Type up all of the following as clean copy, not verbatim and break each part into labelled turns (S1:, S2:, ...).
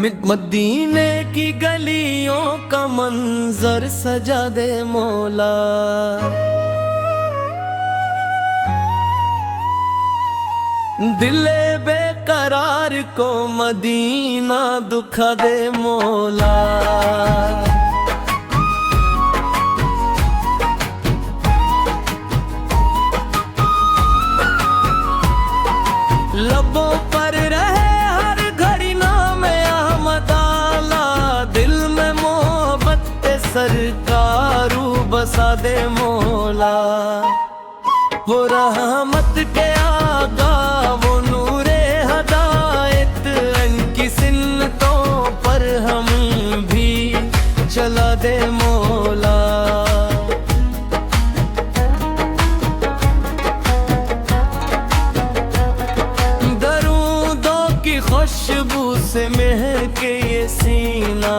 S1: मदीने की गलियों का मंजर सजा दे मौला। दिले बेकरार को मदीना दुखा दे मौला। लबों पर रहे हर घड़ी नाम अहमद आला। दिल में मोहब्बत सरकारू बसा दे मौला। वो रहमत के आगा वो नूरे हदायत की सिन्नतों पर हम भी चला दे मौला। दरूदों की खुशबू से महके ये सीना।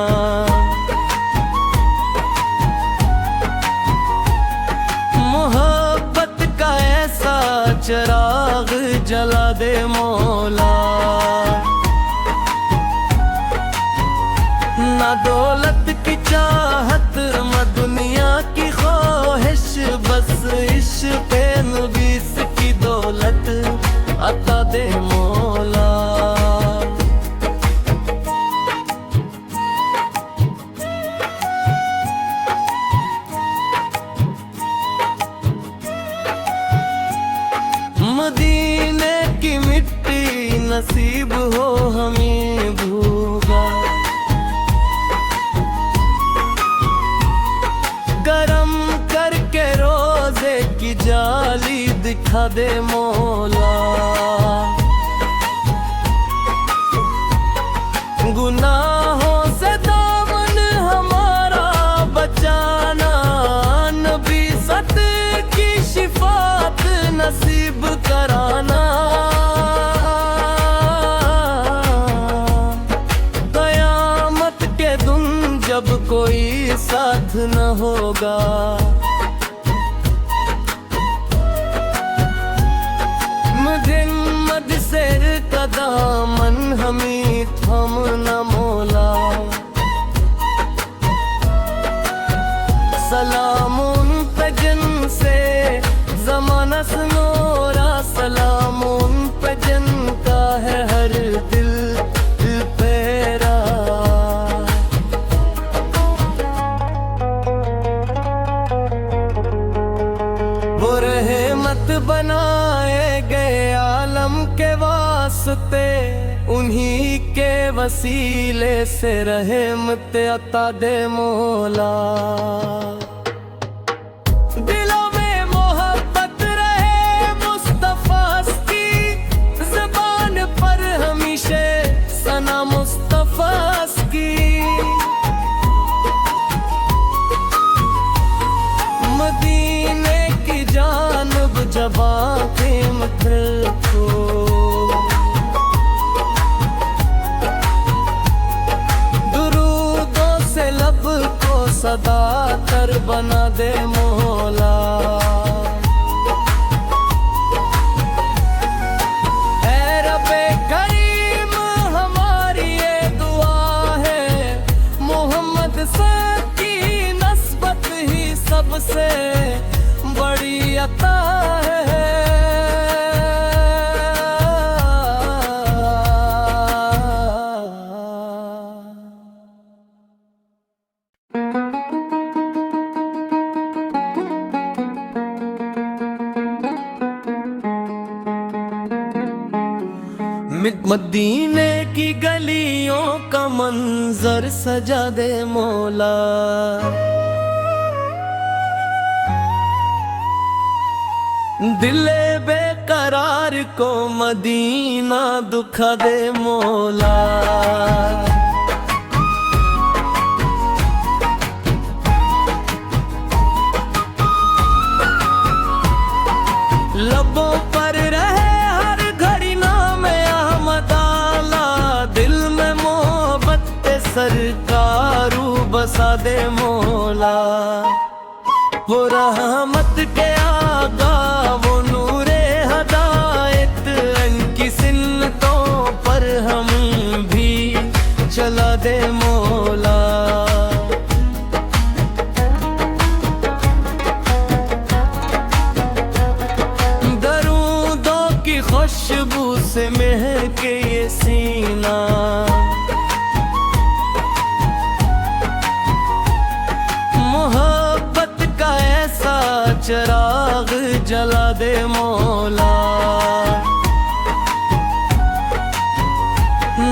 S1: चिराग जला दे मौला। ना दौलत की चाहत न दुनिया की ख्वाहिश, बस इश्क़ नबी की दौलत अता दे मौला। मदीने की मिट्टी नसीब हो हमें भूगा। गरम करके रोजे की जाली दिखा दे मौला। गुनाहों से दामन हमारा बचाना, नबी सत की शिफात नसीब कराना। क़यामत के दिन जब कोई साथ न होगा, मद सिर का दामन हमें थामना मौला। सलाम उन पे जिनसे ज़माना सनोरा, सलाम उन पे जिनका है हर दिल पेरा। वो रहमत बनाए गए आलम के वास्ते, उन्हीं के वसीले से रहमत अता दे मौला। मदीने की जानब जबा के मत रखो, दुरूदों से लब को सदा तर बना दे मौला। ऐ रब्बे करीम हमारी ये दुआ है, मोहम्मद की नस्बत ही सबसे बड़ी अता है। मदीने की गलियों का मंजर सजा दे मौला। दिले बेकरार को मदीना दुखा दे मौला। लबों पर रहे हर घड़ी नाम अहमद आला। दिल में मोहब्बत सरकारू बसा दे मौला। वो रहमत के आगा वो नूरे हदायत की सिन्नतों पर हम भी चला चिराग जला दे मौला।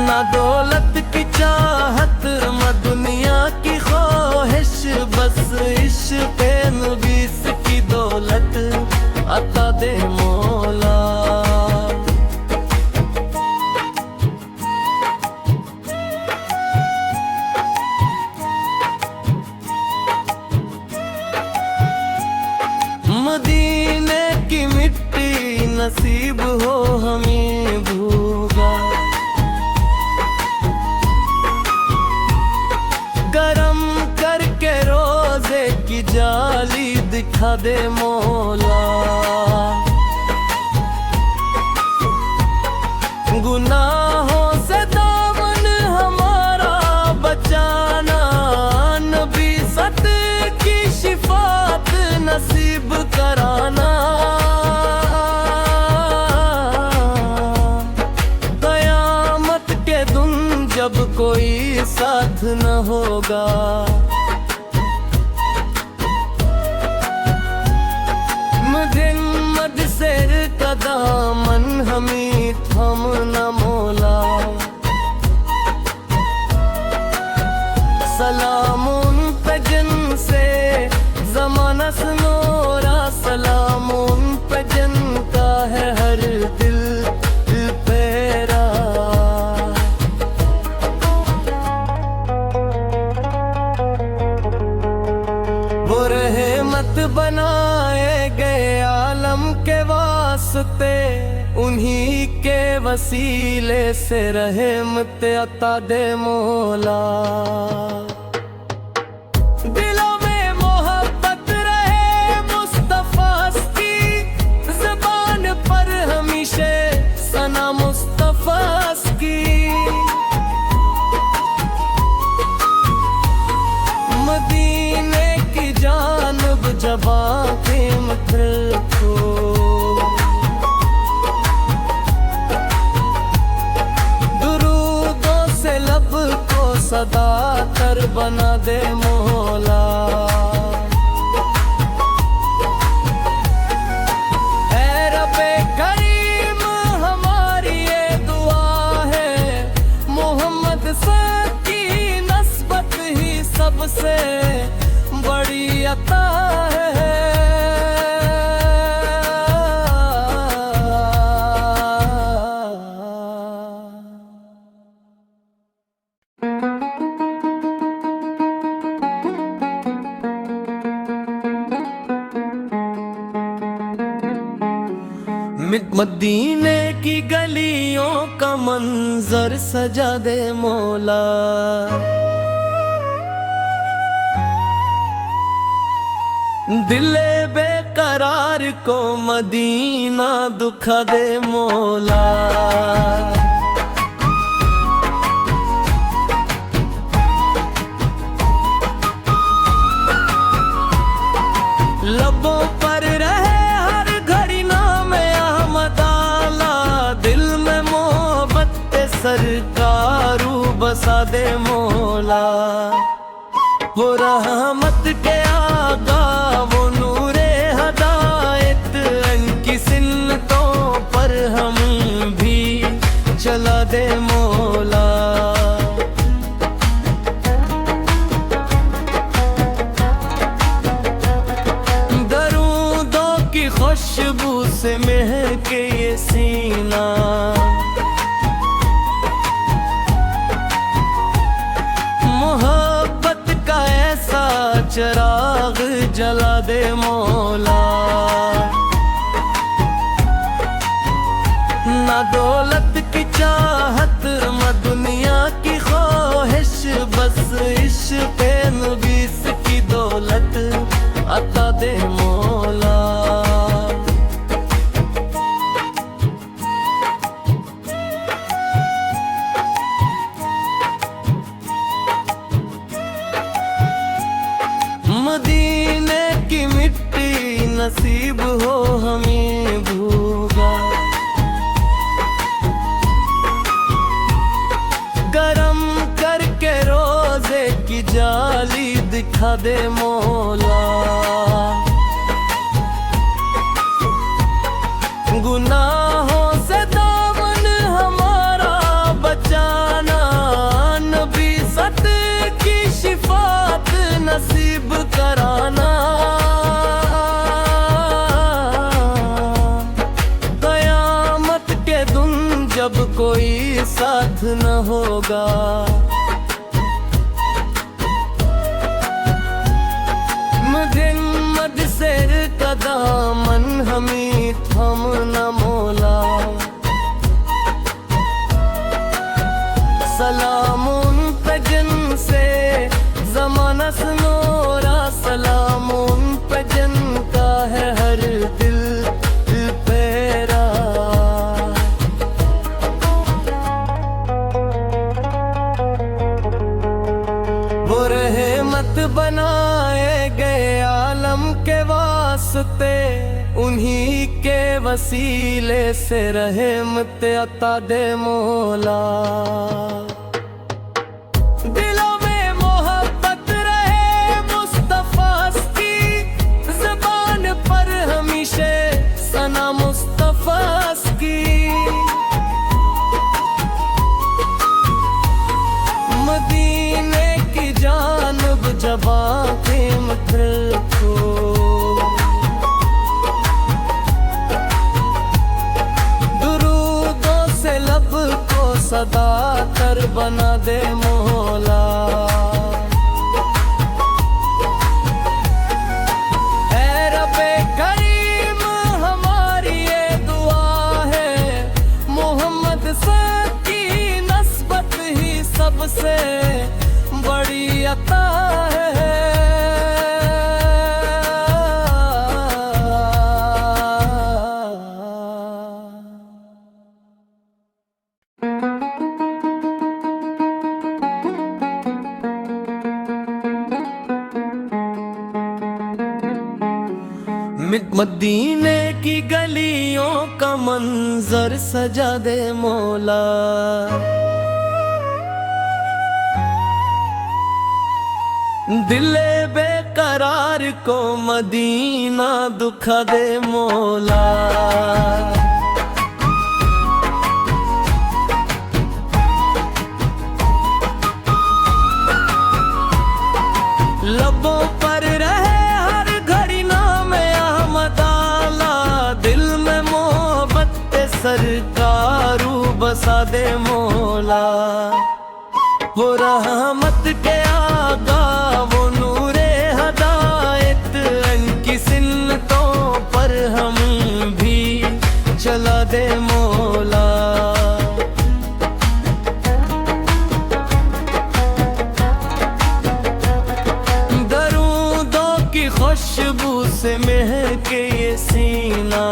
S1: ना दौलत की चाहत न दुनिया की ख्वाहिश, बस इश्क़ नबी की दौलत अता दे मौला। मदीने की मिट्टी नसीब हो हमें भूगा, गरम करके रोजे की जाली दिखा दे मौला। गुनाहों से दामन हमारा बचाना, नबी सत की शिफात नसीब कराना। क़यामत के दिन जब कोई साथ न होगा, मद सिर का दामन हमें थामना मौला। सलाम उन पे जिनसे ज़माना सनोरा, सलाम उन पे जिनका है हर दिल पेरा। वो रहमत बनाए गए आलम के वास्ते, उन्हीं के वसीले से रहमत अता दे मौला। दिलों में मोहब्बत रहे मुस्तफा की, ज़बान पर हमेशा सना मुस्तफा की। मदीने की जानब जबां क़ीमत रखो, दुरूदों से लब को सदा तर बना दे मौला। ऐ रब्बे करीम हमारी ये दुआ है, मोहम्मद की नस्बत ही सबसे बड़ी अता है। मदीने की गलियों का मंजर सजा दे मौला। दिले बेकरार को मदीना दुखा दे मौला। लबों पर रहे हर घड़ी नाम अहमद आला, दिल में मोहब्बत सरकारू बसा दे मौला। वो रहमत के आगा, वो नूरे हदायत, इनकी सिन्नतों पर हम भी चला दे मौला। दरूदों की खुशबू से महके ये सीना, चिराग जला दे मौला। ना दौलत की चाहत न दुनिया की ख्वाहिश, बस इश्क़ नबी की दौलत अता दे मौला। मदीने की मिट्टी नसीब हो हमें भूगा, गरम करके रोजे की जाली दिखा दे मौला। साथ न होगा। मद शेर का दामन हमें थम न मोला। सलाम उन पे जिनसे ज़माना सुनोरा, सलाम उन पे जिनका है हर दिल पेरा। वो रहमत बनाए गए आलम के वास्ते, उन्हीं के वसीले से रहमत अता दे मौला। दिलों में मोहब्बत रहे मुस्तफा की, ज़बान पर हमेशा सना मुस्तफा की। मदीने की जानब जबां कीमत रखो, दुरूदों से लब को सदा कर बना दे मौला। ऐ रब्बे करीम हमारी ये दुआ है, मोहम्मद से की नस्बत ही सबसे बड़ी अता है। मदीने की गलियों का मंजर सजा दे मौला। दिले बेकरार को मदीना दुखा दे मौला। लबों पर रहे हर घड़ी नाम अहमद आला, दिल में मोहब्बत सरकारू बसा दे मौला। वो रहमत के आगा, वो नूरे हदायत, इनकी सिन्नतों पर हम भी चला दे मौला। दरूदों की खुशबू से महके ये सीना,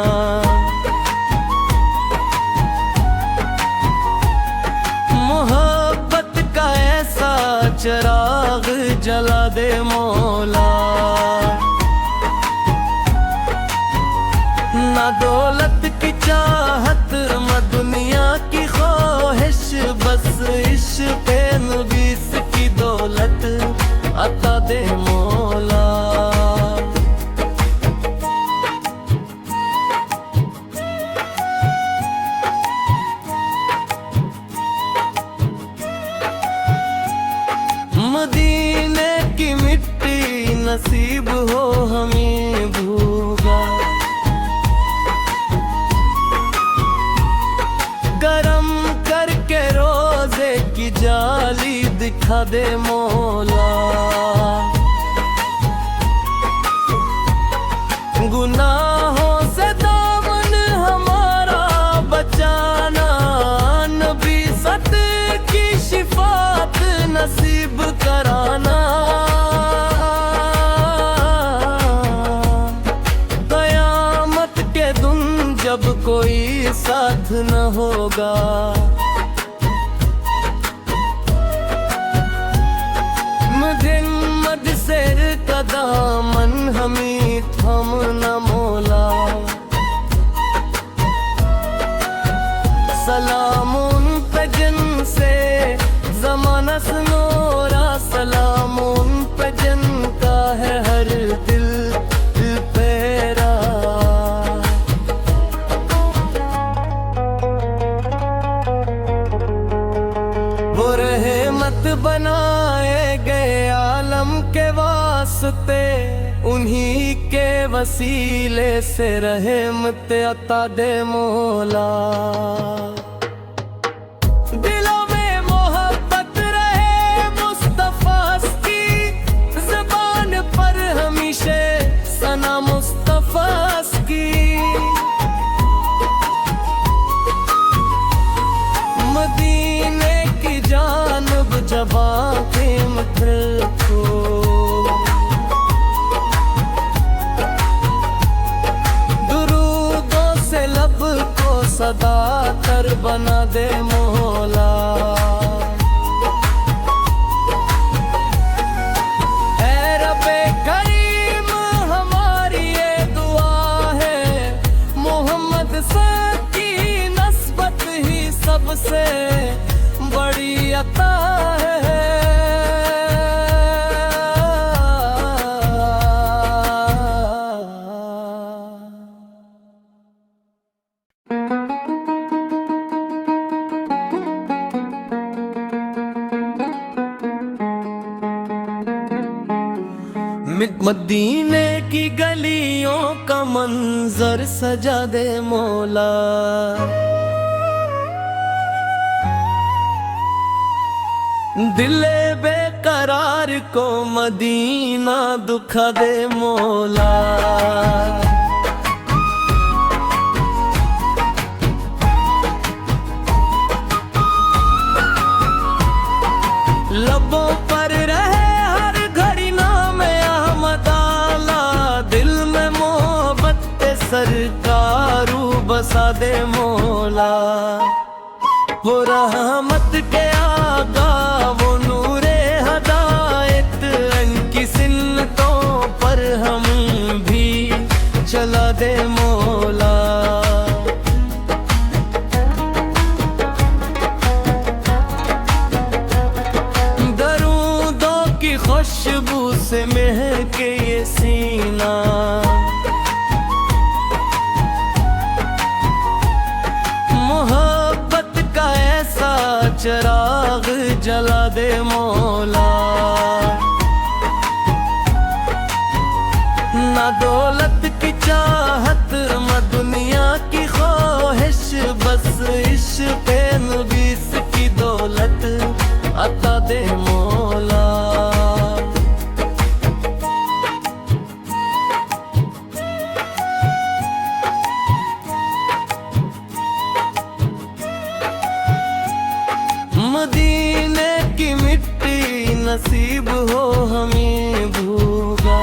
S1: चिराग जला दे मौला। ना दौलत की चाहत न दुनिया की ख्वाहिश, बस इश्क़ नबी की दौलत अता दे मौला। मदीने की मिट्टी नसीब हो हमें भूगा, गरम करके रोजे की जाली दिखा दे मौला। गुनाहों से दामन हमारा बचाना, नबी सत की शिफात नसीब कराना। क़यामत के दिन जब कोई साथ न होगा, मद शेर का दामन हमें थम न मोला। सलाम उन पे जिनसे ज़माना सुनोरा, सलाम उन पे जिनका है हर दिल पेरा। वो रहमत बनाए गए आलम के वास्ते, उन्हीं के वसीले से रहमत अता दे मौला। दिल मुस्तफास की। मदीने की जानब जब आंखें मथल को, दुरूदों से लब को सदा तर बना दे मौला। ऐ रब्बे करीम हमारी ये दुआ है, मोहम्मद की नस्बत ही सबसे बड़ी अता है। मदीने की गलियों का मंजर सजा दे मौला। दिले बेकरार को मदीना दुखा दे मौला। लबों पर रहे हर घड़ी नाम अहमद आला, दिल में मोहब्बत सरकारू बसा दे मौला। वो रहमत के आगा वो नूरे हदायत, इनकी सिन्नतों पर हम भी चला दे मौला। दरूदों की खुशबू से महके ये सीना, चिराग जला दे मौला। ना दौलत की चाहत न दुनिया की ख्वाहिश, बस इश्क़ नबी की दौलत अता दे मौला। मदीने की मिट्टी नसीब हो हमें भूगा,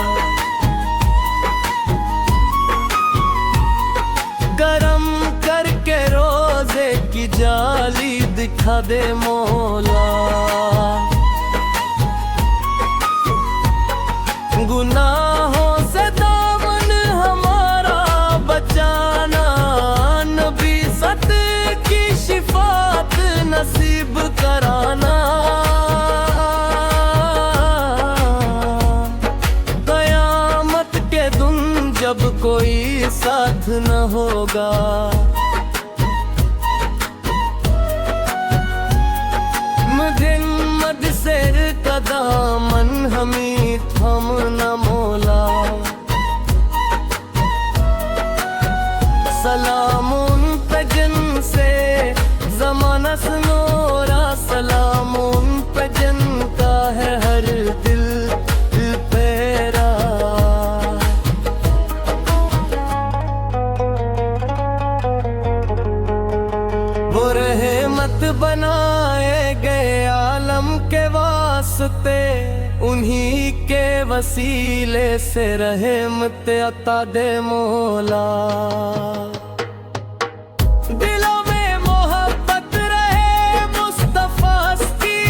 S1: गरम करके रोजे की जाली दिखा दे मौला। गुनाहों से दामन हमारा बचाना, नबी सत की शिफात नसीब कराना। क़यामत के दिन जब कोई साथ न होगा, मद सिर का दामन हमें थामना मौला। सलाम उन पे जिनसे ज़माना सनोरा, सलाम उन पे जिनका है हर दिल पेरा। वो रहमत बनाए गए आलम के वास्ते, उन्हीं के वसीले से रहमत अता दे मौला। दिलों में मोहब्बत रहे मुस्तफास की,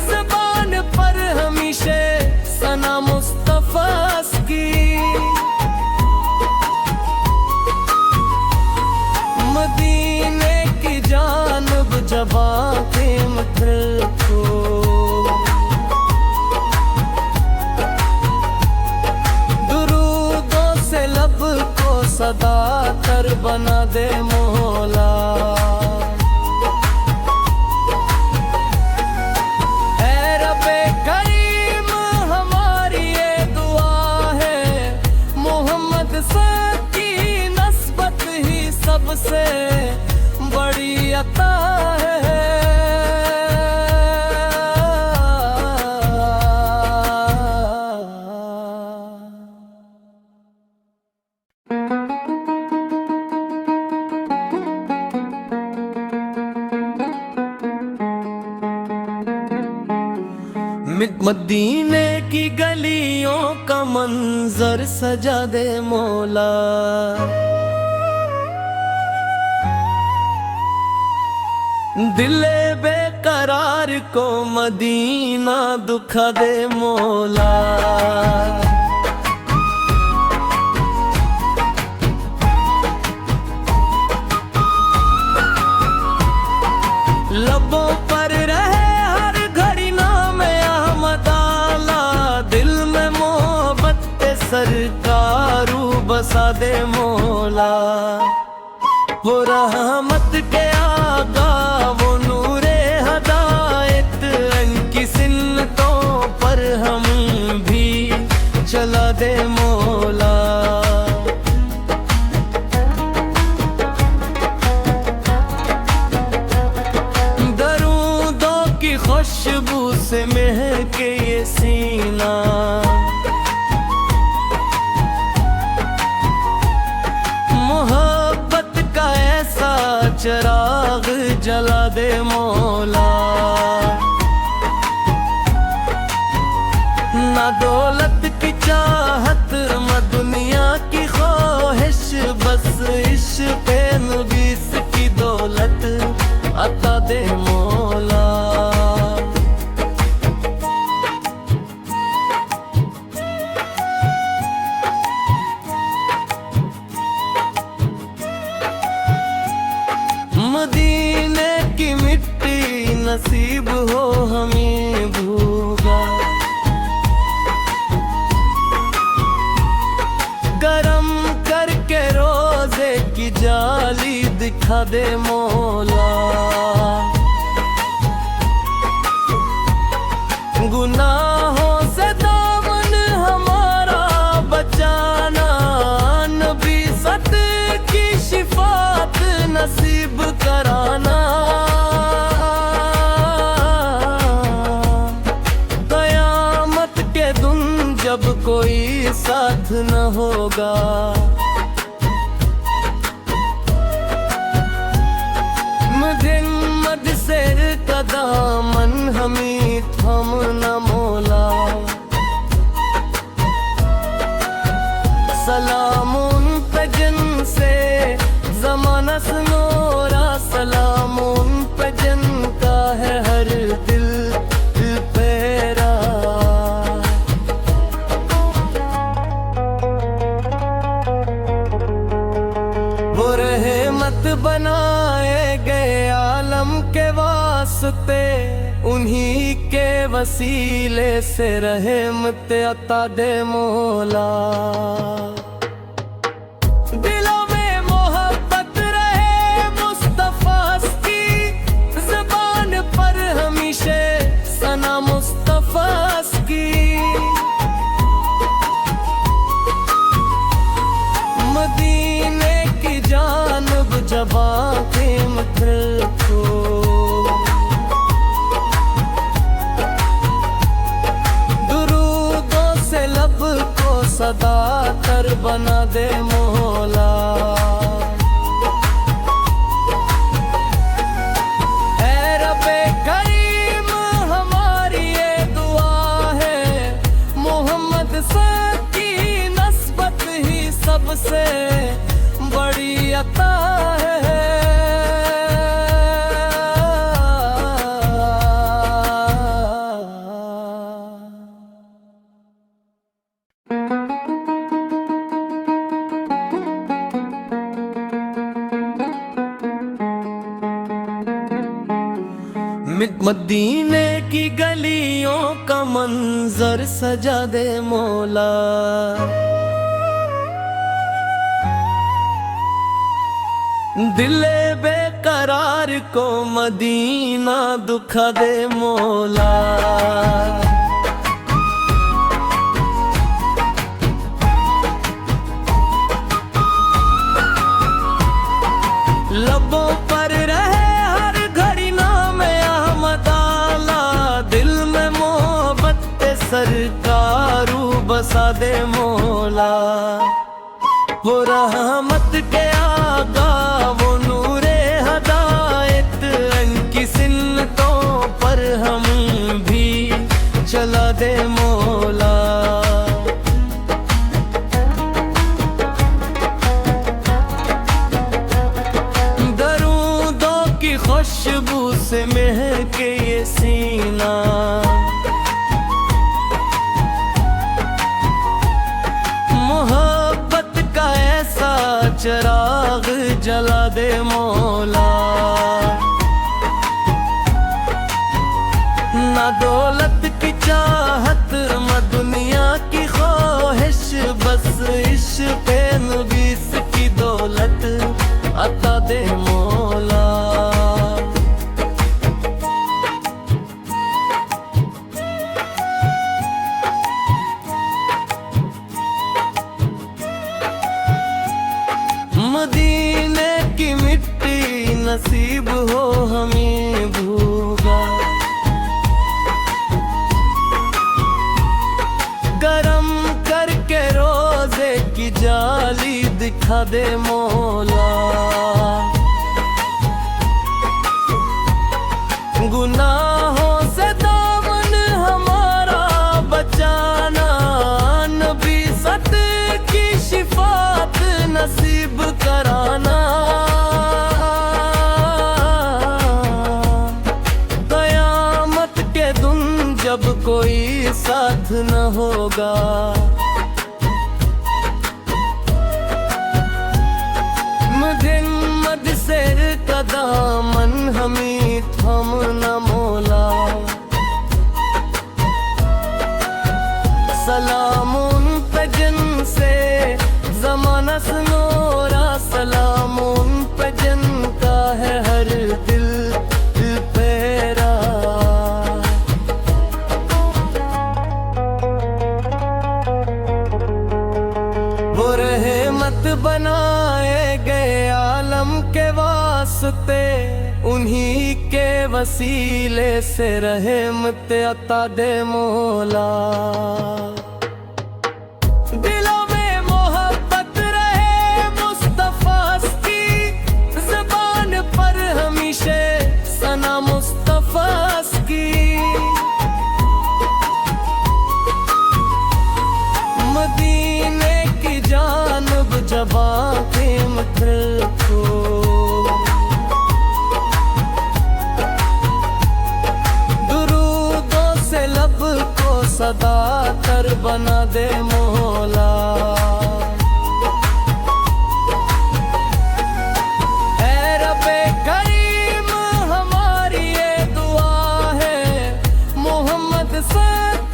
S1: ज़बान पर हमेशा सना मुस्तफास की। मदीने की जानब जब आंखें मथल को, दुरूदों से लब को सदा तर बना दे मौला। ऐ रब्बे करीम हमारी ये दुआ है, मोहम्मद की नस्बत ही सबसे बड़ी अता है। मदीने की गलियों का मंजर सजा दे मौला। दिले बेकरार को मदीना दुखा दे मौला। लबों पर रहे हर घड़ी नाम अहमद आला। दिल में मोहब्बत के सरकारू बसा दे मौला। वो रहमत के आगा वो नूरे हदायत की सिन्नतों पर हम भी चला दे मौला। दरूदों की खुशबू से महके ये सीना। चिराग जला दे मौला। ना दौलत की चाहत न दुनिया की ख्वाहिश, बस इश्क़ नबी की दौलत अता दे मौला। मदीने की मिट्टी नसीब हो हमें भूगा। गरम करके रोजे की जाली दिखा दे मौला। गुनाहों से दामन हमारा बचाना, नबी सत की शिफात नसीब कराना। क़यामत के दिन जब कोई साथ न होगा, मद से कदामन हमें थामना मौला। सलाम उन पे जिनसे ज़माना सनोरा, सलाम उन पे जिनका है हर दिल पेरा। वो रहमत बनाए गए आलम के वास्ते, उन्हीं के वसीले से रहमत अता दे मौला। दिलों में मोहब्बत रहे मुस्तफा की, ज़बान पर हमेशा सना मुस्तफा की। मदीने की जानब जबां क़ीमत रखो, दुरूदों से लब को सदा तर बना दे मौला। ऐ रब्बे करीम हमारी ये दुआ है, मोहम्मद की नस्बत ही सबसे बड़ी अता है। मदीने की गलियों का मंजर सजा दे मौला। दिले बेकरार को मदीना दुखा दे मौला। लबों पर रहे हर घड़ी नाम अहमद आला। दिल में मोहब्बत के सरकारू बसा दे मौला। वो रहमत के आगा वो नूरे हदायत की सिन्नतों पर हम भी चला सीना। मोहब्बत का ऐसा चिराग जला दे मौला, ना दौलत की चाहत न दुनिया की ख्वाहिश, बस इश्क़ नबी की दौलत अता दे मौला। मदीने की मिट्टी नसीब हो हमें भूगा, गरम करके रोजे की जाली दिखा दे मौला। गुनाहों से दामन हमारा बचाना, नबी सत की शिफात नसीब कराना। क़यामत के दिन जब कोई साथ न होगा, मद सिर का दामन हमें थामना मौला। सलाम उन पे जिनसे ज़माना सनोरा, सलाम उन पे जिनका है हर दिल पेरा। वो रहमत बनाए गए आलम के वास्ते, उन्हीं के वसीले से रहमत अता दे मौला। दिलों में मोहब्बत रहे मुस्तफा की, ज़बान पर हमेशा सना मुस्तफा की। मदीने की जानब जबा क़ीमत रखो, दुरूदों से लब को सदा तर बना दे मौला। ऐ रब्बे करीम हमारी ये दुआ है, मोहम्मद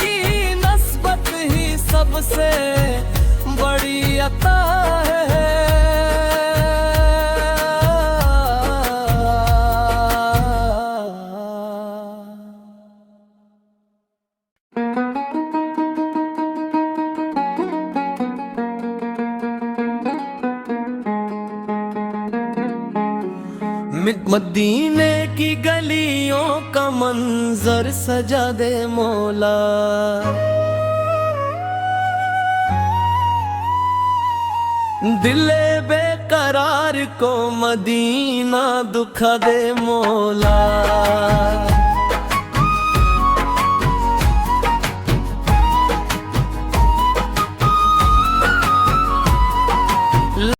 S1: की नस्बत ही सबसे बड़ी अता है। मदीने की गलियों का मंजर सजा दे मौला। दिले बेकरार को मदीना दुखा दे मौला।